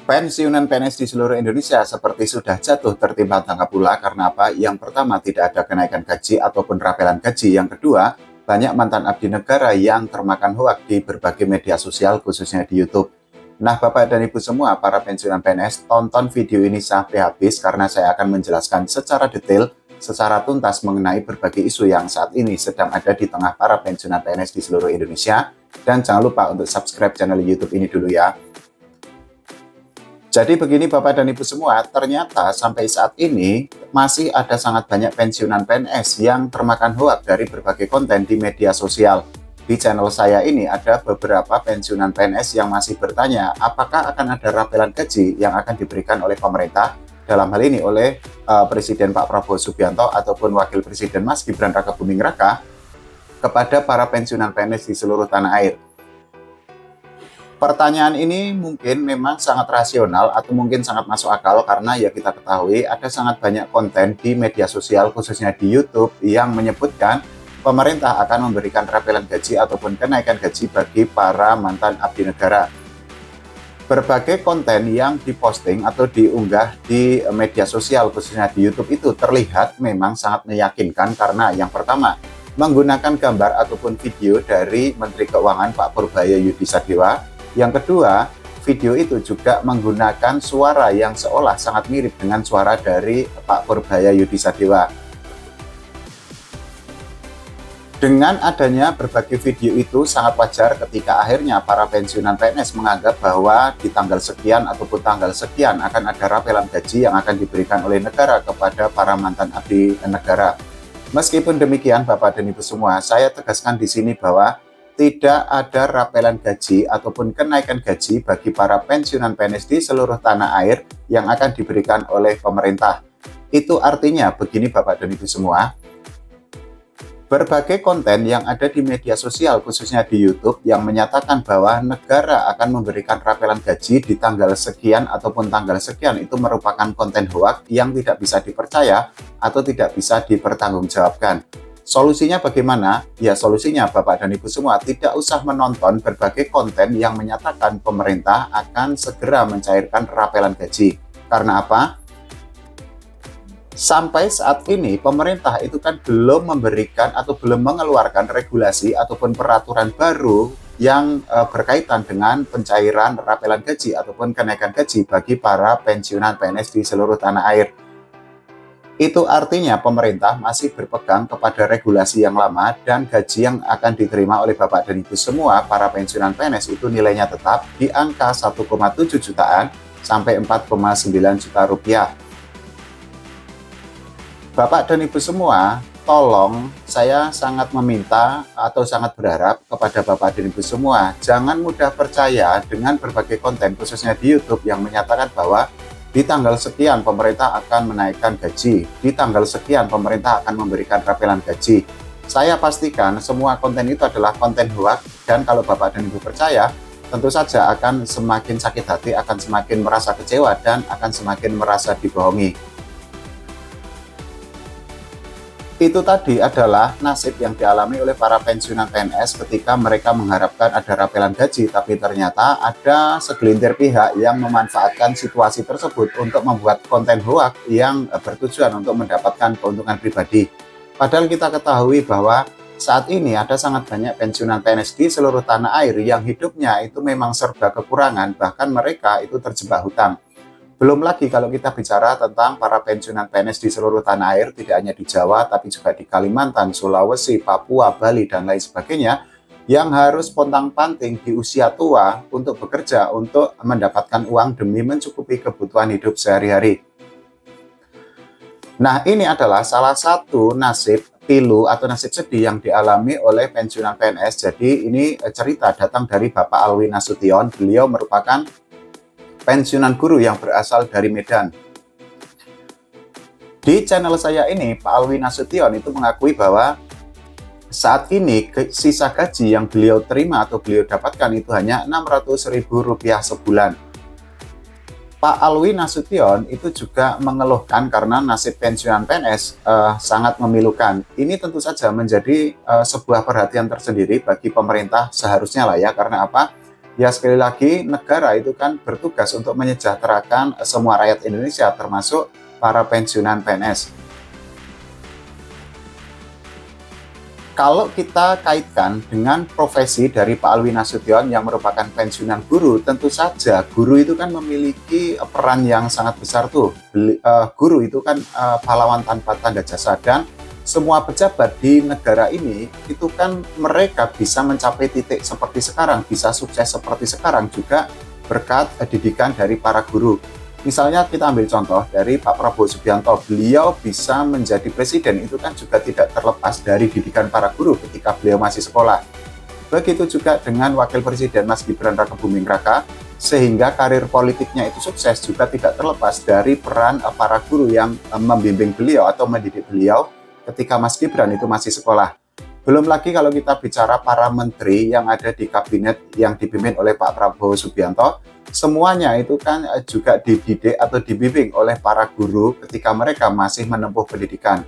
Pensiunan PNS di seluruh Indonesia seperti sudah jatuh tertimpa tangkap pula karena apa? Yang pertama, tidak ada kenaikan gaji ataupun rapelan gaji. Yang kedua, banyak mantan abdi negara yang termakan hoak di berbagai media sosial, khususnya di YouTube. Nah, Bapak dan Ibu semua, para pensiunan PNS, tonton video ini sampai habis karena saya akan menjelaskan secara detail, secara tuntas mengenai berbagai isu yang saat ini sedang ada di tengah para pensiunan PNS di seluruh Indonesia. Dan jangan lupa untuk subscribe channel YouTube ini dulu ya. Jadi begini Bapak dan Ibu semua, ternyata sampai saat ini masih ada sangat banyak pensiunan PNS yang termakan hoak dari berbagai konten di media sosial. Di channel saya ini ada beberapa pensiunan PNS yang masih bertanya apakah akan ada rapelan gaji yang akan diberikan oleh pemerintah, dalam hal ini oleh Presiden Pak Prabowo Subianto ataupun Wakil Presiden Mas Gibran Rakabuming Raka kepada para pensiunan PNS di seluruh tanah air. Pertanyaan ini mungkin memang sangat rasional atau mungkin sangat masuk akal karena ya kita ketahui ada sangat banyak konten di media sosial khususnya di YouTube yang menyebutkan pemerintah akan memberikan rapelan gaji ataupun kenaikan gaji bagi para mantan abdi negara. Berbagai konten yang diposting atau diunggah di media sosial khususnya di YouTube itu terlihat memang sangat meyakinkan karena yang pertama menggunakan gambar ataupun video dari Menteri Keuangan Pak Purbaya Yudi Sadewa. Yang kedua, video itu juga menggunakan suara yang seolah sangat mirip dengan suara dari Pak Purbaya Yudi Sadewa. Dengan adanya berbagai video itu sangat wajar ketika akhirnya para pensiunan PNS menganggap bahwa di tanggal sekian ataupun tanggal sekian akan ada rapelan gaji yang akan diberikan oleh negara kepada para mantan abdi negara. Meskipun demikian Bapak dan Ibu semua, saya tegaskan di sini bahwa tidak ada rapelan gaji ataupun kenaikan gaji bagi para pensiunan PNS di seluruh tanah air yang akan diberikan oleh pemerintah. Itu artinya begini Bapak dan Ibu semua, berbagai konten yang ada di media sosial khususnya di YouTube yang menyatakan bahwa negara akan memberikan rapelan gaji di tanggal sekian ataupun tanggal sekian itu merupakan konten hoak yang tidak bisa dipercaya atau tidak bisa dipertanggungjawabkan. Solusinya bagaimana? Ya solusinya Bapak dan Ibu semua tidak usah menonton berbagai konten yang menyatakan pemerintah akan segera mencairkan rapelan gaji. Karena apa? Sampai saat ini pemerintah itu kan belum memberikan atau belum mengeluarkan regulasi ataupun peraturan baru yang berkaitan dengan pencairan rapelan gaji ataupun kenaikan gaji bagi para pensiunan PNS di seluruh tanah air. Itu artinya pemerintah masih berpegang kepada regulasi yang lama dan gaji yang akan diterima oleh Bapak dan Ibu semua para pensiunan PNS itu nilainya tetap di angka 1,7 jutaan sampai 4,9 juta rupiah. Bapak dan Ibu semua, tolong saya sangat meminta atau sangat berharap kepada Bapak dan Ibu semua, jangan mudah percaya dengan berbagai konten khususnya di YouTube yang menyatakan bahwa di tanggal sekian pemerintah akan menaikkan gaji, di tanggal sekian pemerintah akan memberikan rapelan gaji. Saya pastikan semua konten itu adalah konten hoak dan kalau Bapak dan Ibu percaya, tentu saja akan semakin sakit hati, akan semakin merasa kecewa dan akan semakin merasa dibohongi. Itu tadi adalah nasib yang dialami oleh para pensiunan PNS ketika mereka mengharapkan ada rapelan gaji, tapi ternyata ada segelintir pihak yang memanfaatkan situasi tersebut untuk membuat konten hoak yang bertujuan untuk mendapatkan keuntungan pribadi. Padahal kita ketahui bahwa saat ini ada sangat banyak pensiunan PNS di seluruh tanah air yang hidupnya itu memang serba kekurangan, bahkan mereka itu terjebak hutang. Belum lagi kalau kita bicara tentang para pensiunan PNS di seluruh tanah air, tidak hanya di Jawa, tapi juga di Kalimantan, Sulawesi, Papua, Bali, dan lain sebagainya, yang harus pontang-panting di usia tua untuk bekerja, untuk mendapatkan uang demi mencukupi kebutuhan hidup sehari-hari. Nah, ini adalah salah satu nasib pilu atau nasib sedih yang dialami oleh pensiunan PNS. Jadi ini cerita datang dari Bapak Alwi Nasution, beliau merupakan pensiunan guru yang berasal dari Medan. Di channel saya ini, Pak Alwi Nasution itu mengakui bahwa saat ini sisa gaji yang beliau terima atau beliau dapatkan itu hanya Rp600.000 sebulan. Pak Alwi Nasution itu juga mengeluhkan karena nasib pensiunan PNS sangat memilukan. Ini tentu saja menjadi sebuah perhatian tersendiri bagi pemerintah seharusnya lah ya, karena apa? Ya sekali lagi, negara itu kan bertugas untuk menyejahterakan semua rakyat Indonesia, termasuk para pensiunan PNS. Kalau kita kaitkan dengan profesi dari Pak Alwi Nasution yang merupakan pensiunan guru, tentu saja guru itu kan memiliki peran yang sangat besar tuh. Guru itu kan pahlawan tanpa tanda jasa, dan semua pejabat di negara ini itu kan mereka bisa mencapai titik seperti sekarang, bisa sukses seperti sekarang juga berkat didikan dari para guru. Misalnya kita ambil contoh dari Pak Prabowo Subianto, beliau bisa menjadi presiden itu kan juga tidak terlepas dari didikan para guru ketika beliau masih sekolah. Begitu juga dengan Wakil Presiden Mas Gibran Rakebuming Raka, sehingga karir politiknya itu sukses juga tidak terlepas dari peran para guru yang membimbing beliau atau mendidik beliau ketika Mas Gibran itu masih sekolah. Belum lagi kalau kita bicara para menteri yang ada di kabinet yang dipimpin oleh Pak Prabowo Subianto, semuanya itu kan juga dididik atau dibimbing oleh para guru ketika mereka masih menempuh pendidikan.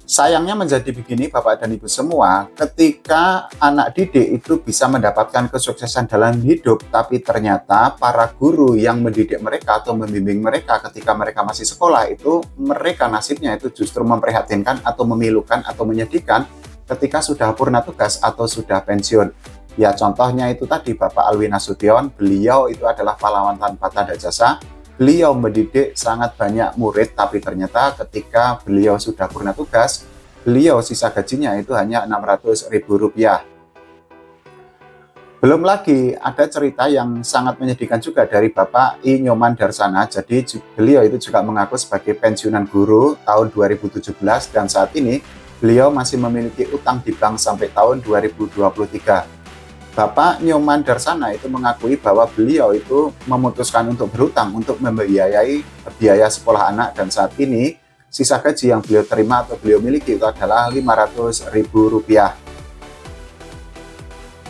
Sayangnya menjadi begini Bapak dan Ibu semua, ketika anak didik itu bisa mendapatkan kesuksesan dalam hidup, tapi ternyata para guru yang mendidik mereka atau membimbing mereka ketika mereka masih sekolah itu, mereka nasibnya itu justru memprihatinkan atau memilukan atau menyedihkan ketika sudah purna tugas atau sudah pensiun. Ya contohnya itu tadi Bapak Alwi Nasution, beliau itu adalah pahlawan tanpa tanda jasa. Beliau mendidik sangat banyak murid, tapi ternyata ketika beliau sudah purna tugas, beliau sisa gajinya itu hanya Rp600.000. Belum lagi ada cerita yang sangat menyedihkan juga dari Bapak I. Nyoman Darsana. Jadi beliau itu juga mengaku sebagai pensiunan guru tahun 2017 dan saat ini beliau masih memiliki utang di bank sampai tahun 2023. Bapak Nyoman Darsana itu mengakui bahwa beliau itu memutuskan untuk berhutang untuk membiayai biaya sekolah anak, dan saat ini sisa gaji yang beliau terima atau beliau miliki itu adalah Rp500.000.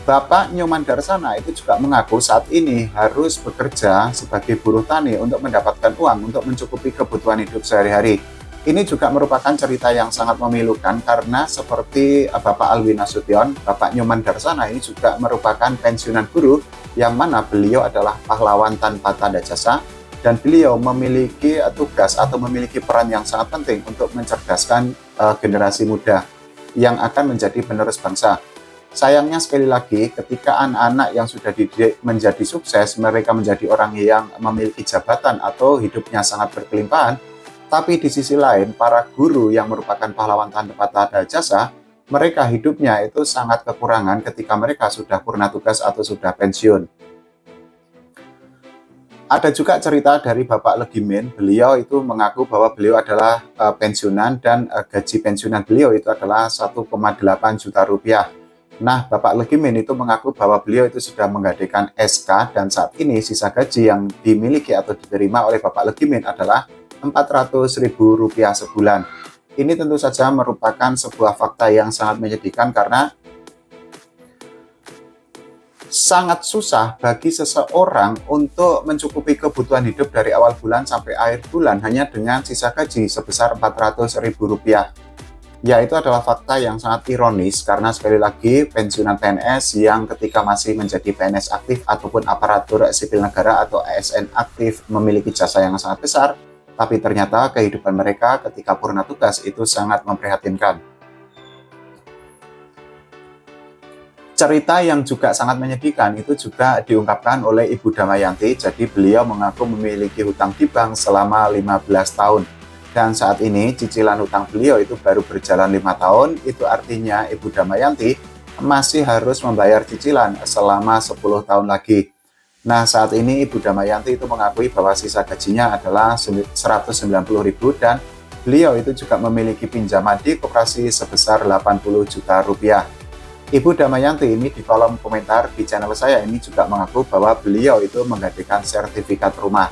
Bapak Nyoman Darsana itu juga mengaku saat ini harus bekerja sebagai buruh tani untuk mendapatkan uang untuk mencukupi kebutuhan hidup sehari-hari. Ini juga merupakan cerita yang sangat memilukan karena seperti Bapak Alwi Nasution, Bapak Nyoman Darsana ini juga merupakan pensiunan guru yang mana beliau adalah pahlawan tanpa tanda jasa dan beliau memiliki tugas atau memiliki peran yang sangat penting untuk mencerdaskan generasi muda yang akan menjadi penerus bangsa. Sayangnya sekali lagi ketika anak-anak yang sudah dididik menjadi sukses, mereka menjadi orang yang memiliki jabatan atau hidupnya sangat berkelimpahan. Tapi di sisi lain, para guru yang merupakan pahlawan tanpa tanda jasa, mereka hidupnya itu sangat kekurangan ketika mereka sudah purna tugas atau sudah pensiun. Ada juga cerita dari Bapak Legimin, beliau itu mengaku bahwa beliau adalah pensiunan dan gaji pensiunan beliau itu adalah 1,8 juta rupiah. Nah, Bapak Legimin itu mengaku bahwa beliau itu sudah menggadaikan SK dan saat ini sisa gaji yang dimiliki atau diterima oleh Bapak Legimin adalah Rp400.000 sebulan. Ini tentu saja merupakan sebuah fakta yang sangat menyedihkan karena sangat susah bagi seseorang untuk mencukupi kebutuhan hidup dari awal bulan sampai akhir bulan hanya dengan sisa gaji sebesar Rp400.000. Ya, itu adalah fakta yang sangat ironis karena sekali lagi pensiunan PNS yang ketika masih menjadi PNS aktif ataupun aparatur sipil negara atau ASN aktif memiliki jasa yang sangat besar, tapi ternyata kehidupan mereka ketika purna tugas itu sangat memprihatinkan. Cerita yang juga sangat menyedihkan itu juga diungkapkan oleh Ibu Damayanti. Jadi beliau mengaku memiliki hutang di bank selama 15 tahun. Dan saat ini cicilan hutang beliau itu baru berjalan 5 tahun. Itu artinya Ibu Damayanti masih harus membayar cicilan selama 10 tahun lagi. Nah, saat ini Ibu Damayanti itu mengakui bahwa sisa gajinya adalah Rp190.000 dan beliau itu juga memiliki pinjaman di koperasi sebesar Rp80 juta. Ibu Damayanti ini di kolom komentar di channel saya ini juga mengaku bahwa beliau itu menggadaikan sertifikat rumah.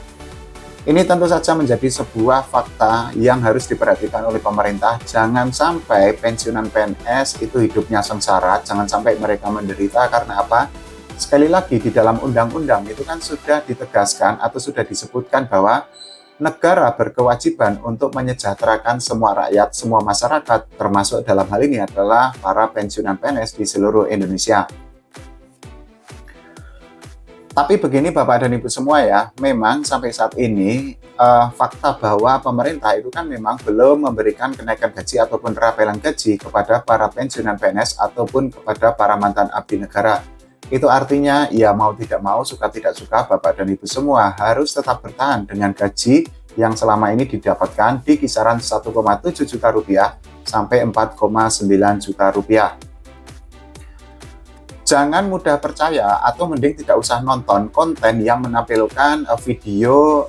Ini tentu saja menjadi sebuah fakta yang harus diperhatikan oleh pemerintah. Jangan sampai pensiunan PNS itu hidupnya sengsara, jangan sampai mereka menderita karena apa? Sekali lagi di dalam undang-undang itu kan sudah ditegaskan atau sudah disebutkan bahwa negara berkewajiban untuk menyejahterakan semua rakyat, semua masyarakat, termasuk dalam hal ini adalah para pensiunan PNS di seluruh Indonesia. Tapi begini Bapak dan Ibu semua ya, memang sampai saat ini fakta bahwa pemerintah itu kan memang belum memberikan kenaikan gaji ataupun rapelan gaji kepada para pensiunan PNS ataupun kepada para mantan abdi negara. Itu artinya ya mau tidak mau, suka tidak suka Bapak dan Ibu semua harus tetap bertahan dengan gaji yang selama ini didapatkan di kisaran 1,7 juta rupiah sampai 4,9 juta rupiah. Jangan mudah percaya atau mending tidak usah nonton konten yang menampilkan video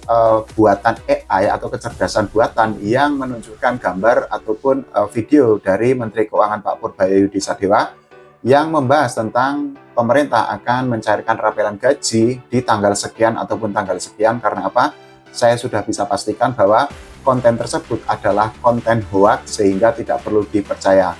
buatan AI atau kecerdasan buatan yang menunjukkan gambar ataupun video dari Menteri Keuangan Pak Purbalayudi Sadewa yang membahas tentang pemerintah akan mencairkan rapelan gaji di tanggal sekian ataupun tanggal sekian. Karena apa? Saya sudah bisa pastikan bahwa konten tersebut adalah konten hoax sehingga tidak perlu dipercaya.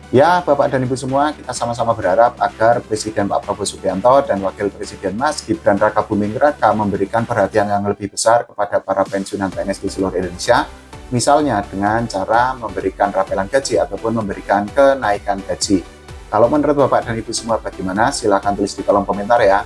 Ya, Bapak dan Ibu semua, kita sama-sama berharap agar Presiden Pak Prabowo Subianto dan Wakil Presiden Mas Gibran Rakabuming Raka memberikan perhatian yang lebih besar kepada para pensiunan PNS di seluruh Indonesia, misalnya dengan cara memberikan rapelan gaji ataupun memberikan kenaikan gaji. Kalau menurut Bapak dan Ibu semua bagaimana? Silahkan tulis di kolom komentar ya.